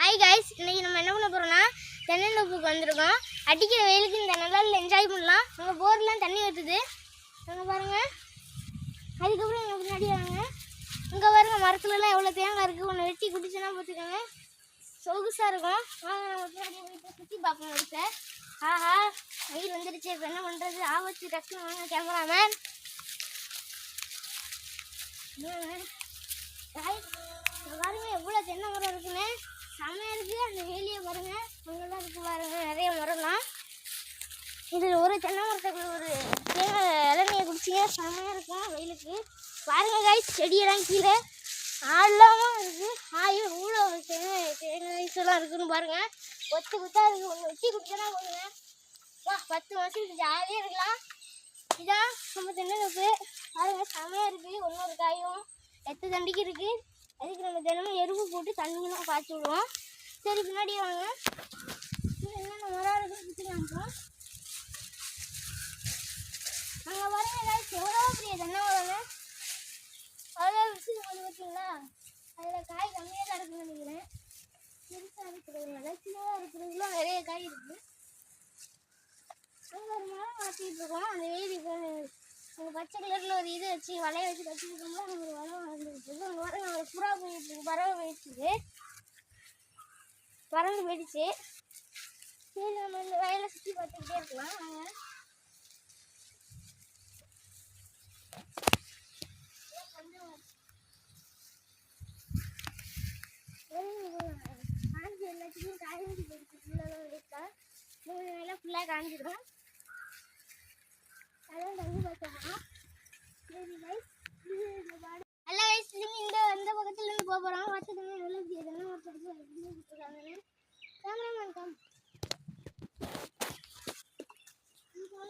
Hi guys, இன்னைக்கு நம்ம என்ன பண்ண போறோம்னா தென்னந்தோப்புக்கு வந்திருக்கோம். அடிக்கிற வெயிலுக்கு இந்த நல்லா என்ஜாய் பண்ணலாம். அங்கே போர்லாம் தண்ணி ஊற்றுது, அங்கே பாருங்க. அதுக்கப்புறம் எங்கள் முன்னாடி வாங்க, இங்கே பாருங்க மரத்துலலாம் எவ்வளோ தேங்காய் இருக்குது. ஒன்று வெட்டி குடிச்சுன்னா பார்த்துக்கோங்க, சொகுசாக இருக்கும். வாங்க நம்ம பின்னாடி போயிட்டு சுற்றி பார்ப்போம். எடுத்த ஆஹா வெயில் வந்துடுச்சு, இப்போ என்ன பண்ணுறது? ஆபத்து டக்குன்னு வாங்க கேமராமேன். பாருங்க எவ்வளோ தென்னை மரம் இருக்குன்னு, செம்மையாக இருக்குது. அந்த வேலியை பாருங்க, அங்கெல்லாம் இருக்கு பாருங்க நிறைய மரம்லாம். இதில் ஒரு தென்னை மரத்துக்குள்ள ஒரு தேங்காய் இளநியை குடிச்சிங்க, செம்மையாக இருக்கும் வெயிலுக்கு. பாருங்க காய்ஸ், செடியெல்லாம் கீழே ஆடெல்லாம் இருக்குது. இவ்வளோ தேங்காய் எல்லாம் இருக்குதுன்னு பாருங்க. கொத்து குத்தாக இருக்குது, ஒன்று வெட்டி குடிச்சோன்னா போதுங்க. 10 வருஷத்துக்கு ஜாலியாக இருக்கலாம். இதான் நம்ம தென்னந்தோப்பு பாருங்க, செம்மையாக இருக்குது. ஒவ்வொரு காயும் 8 தண்டிக்கு இருக்குது. அதுக்கு நம்ம தினமும் எருவு போட்டு தண்ணியெல்லாம் பாய்ச்சி விடுவோம். சரி பின்னாடி வாங்க, என்னென்ன மரம் இருக்குன்னு சுற்றி காமிப்போம். நாங்கள் பாருங்க எவ்வளோ பெரிய தென்னை மரம்னு அவ்வளோ விஷயம் வந்து பார்த்தீங்களா? அதில் காய் கம்மியாக தான் இருக்குன்னு நினைக்கிறேன். பெருசாக இருக்கிறதுனால சின்னதாக இருக்கிறதுலாம் நிறைய காய் இருக்குது. அங்கே ஒரு மரம் வளர்த்திட்டு இருக்கோம். அந்த வெயிலுக்கு அந்த பச்சை கலரில் ஒரு இது வச்சு வலையை வச்சு கட்டிருக்கோம்னா நம்ம ஒரு வலை வளர்ந்துருக்கு. அங்கே வர ஒரு புறா போயிட்டு இருக்கு, பறவை போயிடுச்சு, பறந்து போயிடுச்சு. சரி நம்ம இந்த வயலை சுற்றி பார்த்துக்கிட்டே இருக்கலாம். நாங்கள் காஞ்சி எல்லாத்துக்கும் காய்ஞ்சி போயிடுச்சு. ஃபுல்லாக இருக்கா 3 நாளாக ஃபுல்லாக காஞ்சிடும். அதான் தண்ணி பார்த்தோம். சரி கைஸ், நல்ல கைஸ், நீங்கள் இந்த பக்கத்துலேருந்து போக போகிறோம். பார்த்துக்கோங்க எவ்வளோ தென்னை மரத்துக்கு எப்படி கொடுத்துருக்காங்கன்னு. கேமராமேன் கம்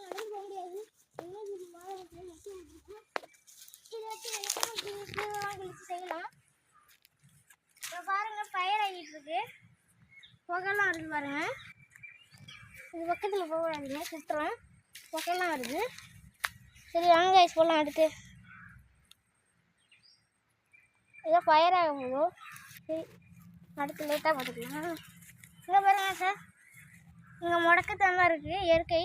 நடந்து போக முடியாது, எங்கே வாழை மட்டும் இருக்கும். இதை வச்சு கழிச்சு செய்யலாம். இப்போ பாருங்கள் ஃபயர் ஆகிட்டு இருக்கு, புகைலாம் வருது பாருங்க. இது பக்கத்தில் போகக்கூடாதுங்க, சுற்றுறோம், புகைலாம் வருது. சரி வாங்க கைஸ் போடலாம். அடுத்து ஏதோ ஃபயர் ஆக போதும். சரி அடுத்து லேட்டாக பார்த்துக்கலாம். இங்கே பாருங்க சார், இங்கே முடக்கத்தான் இருக்குது இயற்கை.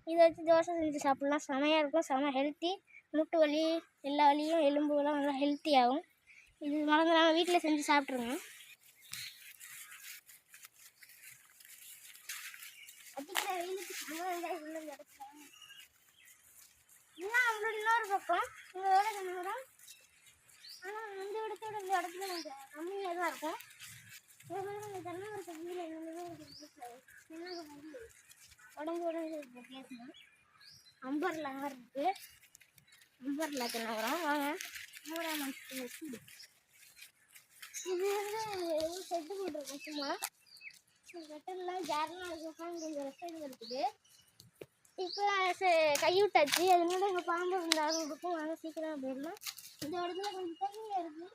இதை வச்சு தோசை செஞ்சு சாப்பிட்லாம், செமையாக இருக்கும். செம ஹெல்த்தி, முட்டு வலி எல்லா வலியும் எலும்புலாம் நல்லா ஹெல்த்தி ஆகும். இது மறந்துடாமல் வீட்டில் செஞ்சு சாப்பிட்ருங்க. அடிக்கிற வெயிலுக்கு கிடைச்சாங்க. இதுதான் நம்மளோட இன்னொரு பக்கம். இங்கே வேலை செஞ்சுக்கிறோம், ஆனால் இந்த இடத்தோட இந்த இடத்துல கொஞ்சம் கம்மியாக தான் இருக்கும். இந்த தென்னை மரத்தை கீழே உடம்பு பேசணும். அம்பர்லா இருக்குது, அம்பர்லா தென்னை மரம். வாங்க இது வந்து செட்டு போட்டிருக்கோம். சும்மா செட்டெல்லாம் ஜாரெலாம் உட்காந்து கொஞ்சம் ரெஸ்ட் இருக்குது. இப்போ கைவிட்டாச்சு, அதனால எங்கள் பாம்பு இருந்தாலும் இருக்கும். வாங்க சீக்கிரமாக போயிடலாம். இந்த இடத்துல கொஞ்சம் தண்ணியாக இருக்குது,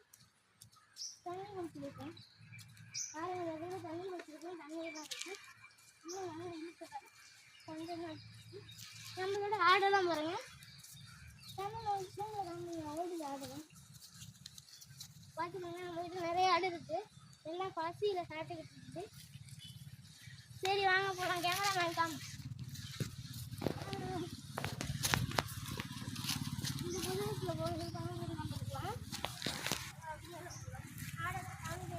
தண்ணி குடிச்சிருக்கேன். காலையில் இடத்துல தண்ணி குடிச்சிருக்கேன், தண்ணியாக தான் இருக்குது. இன்னும் நல்லா கொஞ்சமாக நம்மளோட ஆடெல்லாம் பாருங்கள், தண்ணியில் ஓடுது ஆடெல்லாம் பார்த்துக்கோங்க. நம்ம வீட்டில் நிறைய ஆடு இருக்குது, எல்லாம் பசியில் சாப்பிட்டுக்கிட்டு இருக்குது. சரி வாங்க போகலாம். Cameraman com. இந்த புதுசில் போகிறது தமிழ் பார்த்துக்கலாம். ஆடெல்லாம் காமிக்க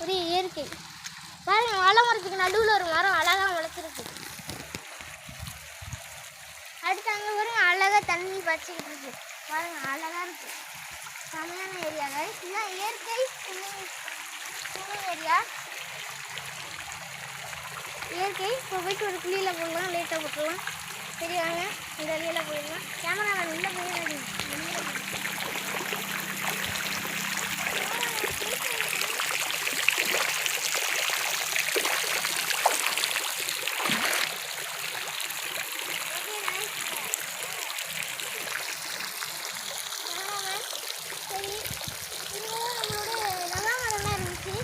ஒரு இயற்கை. பாருங்க, வாழை மரத்துக்கு நடுவில் ஒரு மரம் அழகாக வளர்த்துருக்கு. அடுத்து அங்கே பாருங்க அழகாக தண்ணி பச்சிக்கிட்டு இருக்கு. பாருங்க அழகாக இருக்கு. செமையான ஏரியா கைஸ். இதுதான் இயற்கை ஏரியா. இயற்கை. இப்போ போயிட்டு ஒரு குழியில் போடலாம், லேட்டாக போட்டுடலாம். சரியாங்க, இந்த வழியில் போயிடலாம். கேமரா நான் உள்ளே போயிடாது. சரி, இதுதான் நம்மளோட நவாமரம்லாம் இருந்துச்சு.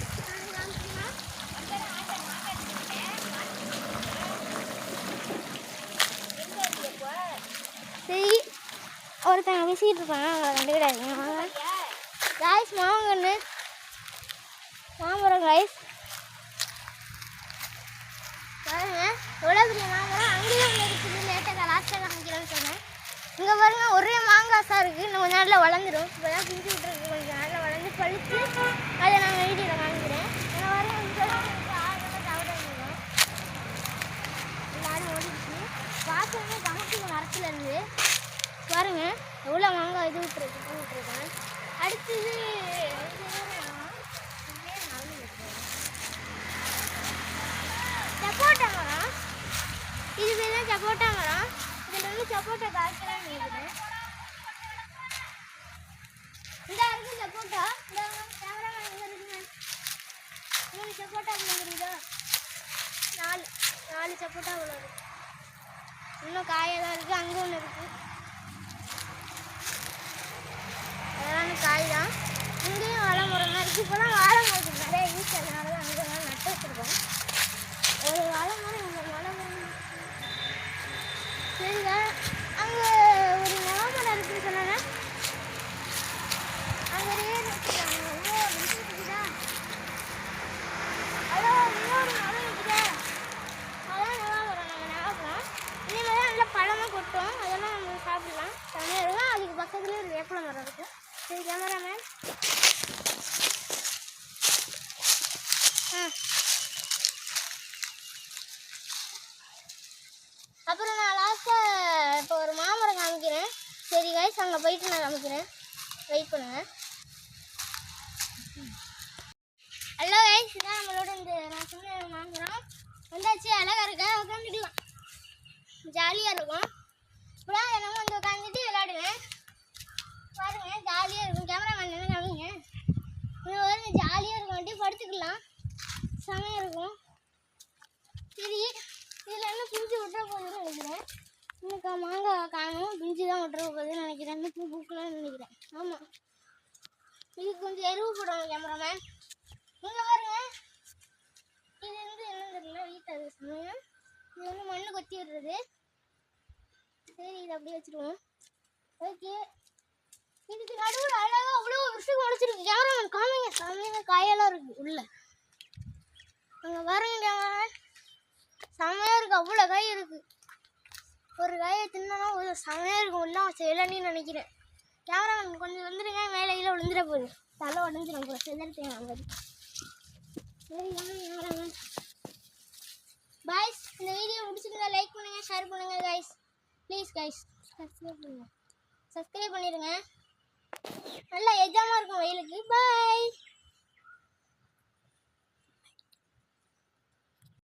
சரி, ஒருத்தங்க பேசிக்கிட்டு இருப்பாங்க, அவங்கள கண்டுக்கிடாதீங்க. வாங்க காய்ஸ், மாங்கன்று மாமரம் காய்ஸ். பாருங்க எவ்வளோ பெரிய மாமரம். அங்கேயும் ஒன்று இருக்குது, லேட்டாக லாஸ்ட்டாக காமிக்கிறேன்னு சொன்னேன். இங்கே பாருங்க ஒரே மாங்காசாக இருக்குது. இன்னும் கொஞ்சம் நாளில் வளர்ந்துடும். இப்போ தான் பிஞ்சு விட்டுருக்கு. கொஞ்சம் நாளில் வளர்ந்து பழுத்து அதை நான் வீடியோவில் காமிக்கிறேன். ஏன்னா பாருங்க இங்கே ஆளுநர் தவறிடும். எல்லாரும் ஓடிடுச்சு. வாசமே கமத்துக்கு மரத்தில் இருந்து பாருங்க எவ்வளோ மாங்காய் இது விட்டுருக்கேன். அடுத்தது சப்போட்டா மரம். இது பேர் தான் சப்போட்டா மரம். இதில் வந்து சப்போட்டா காய்க்கலாம் இருக்குது. இந்த இருக்கு சப்போட்டா. இந்த கேமராமேன் எங்கே இருக்குங்க? 3 சப்போட்டா தெரியுதா? 4 சப்போட்டா இவ்வளோ இருக்கு. இன்னும் காயெல்லாம் இருக்குது. அங்கே ஒன்று இருக்குது. அதெல்லாம் காய் தான். இங்கேயும் வாழை மரம் தான் இருக்குது. இப்போலாம் வாழை மரத்துக்கு நிறைய யூஸ், அதனால தான் அங்கெல்லாம் நட்டு வச்சுருக்கோம். ஒரு வாழை மரம், இந்த வாழை மரம். சரிங்க, அங்கே ஒரு நவாமரம் இருக்குன்னு சொன்னாங்க. அங்கே இருக்குதா? அதோ இன்னொரு மரம் இருக்குதா? அதான் நவாமரம். நாங்கள் நவாமரம் இதே மாதிரி நல்லா பழமாக கொட்டும். அதெல்லாம் நம்ம சாப்பிடலாம். செம்மையாக இருக்கும். அதுக்கு பக்கத்துலேயே ஒரு வேப்பலை மரம் இருக்குது. சரி கேமராமேன். அப்புறம் நான் லாஸ்ட்டாக இப்போ ஒரு மாமரம் காமிக்கிறேன். சரி கைஸ், அங்கே போயிட்டு நான் காமிக்கிறேன். வெயிட் பண்ணுங்க. ஹலோ கைஸ், இதான் நம்மளோட இந்த நான் சொன்ன மாமரம் வந்தாச்சு. அழகாக இருக்கா, உட்காந்துக்கலாம், ஜாலியாக இருக்கும். இப்போலாம் நம்ம வந்து உட்காந்துட்டு விளையாடுவேன். பாருங்க ஜாலியாக இருக்கும். கேமராமேன் என்ன காமிங்க. இங்கே பாருங்க ஜாலியாக இருக்கும். அப்படியே படுத்துக்கலாம், செமையாக இருக்கும். சரி, இதில் என்ன பிஞ்சு விட்டுற போகுதுன்னு நினைக்கிறேன். இன்னும் மாங்காய் காணும், பிஞ்சு தான் விட்டுற போகுதுன்னு நினைக்கிறேன். இன்னும் பூ பூக்கலாம்னு நினைக்கிறேன். ஆமாம், இதுக்கு கொஞ்சம் எருவு போடணும் கேமராமேன். நீங்கள் பாருங்க, இது வந்து என்ன தெரியல, வீட்டாது சமயம். இது வந்து மண் கொத்தி விடுறது. சரி, இதை அப்படியே வச்சுருவோம். ஓகே, இதுக்கு நடுவில் அழகாக அவ்வளோ விஷயம் முளைச்சிருக்கு. கேமராமேன் காமிங்க, செமையாக காயெல்லாம் இருக்குது உள்ள. அங்கே பாருங்க கேமராமேன், செமையாக இருக்குது. அவ்வளோ காய் இருக்குது. ஒரு காயை தின்னா ஒரு செமையாக இருக்கும். எல்லாம் செய்யலன்னு நினைக்கிறேன். கேமராமேன் கொஞ்சம் வந்துடுங்க, மேலே கீழே விழுந்துட போகுது. தலை உடஞ்சிடும் போது செதறிட்டேன் வாங்குது. சரி கேமராமேன் பாய்ஸ், இந்த வீடியோ பிடிச்சிருந்தா லைக் பண்ணுங்கள், ஷேர் பண்ணுங்கள் கைஸ். ப்ளீஸ் கைஸ் சப்ஸ்கிரைப் பண்ணிடுங்க. நல்லா எஜாமாக இருக்கும் வெயிலுக்கு. பாய்.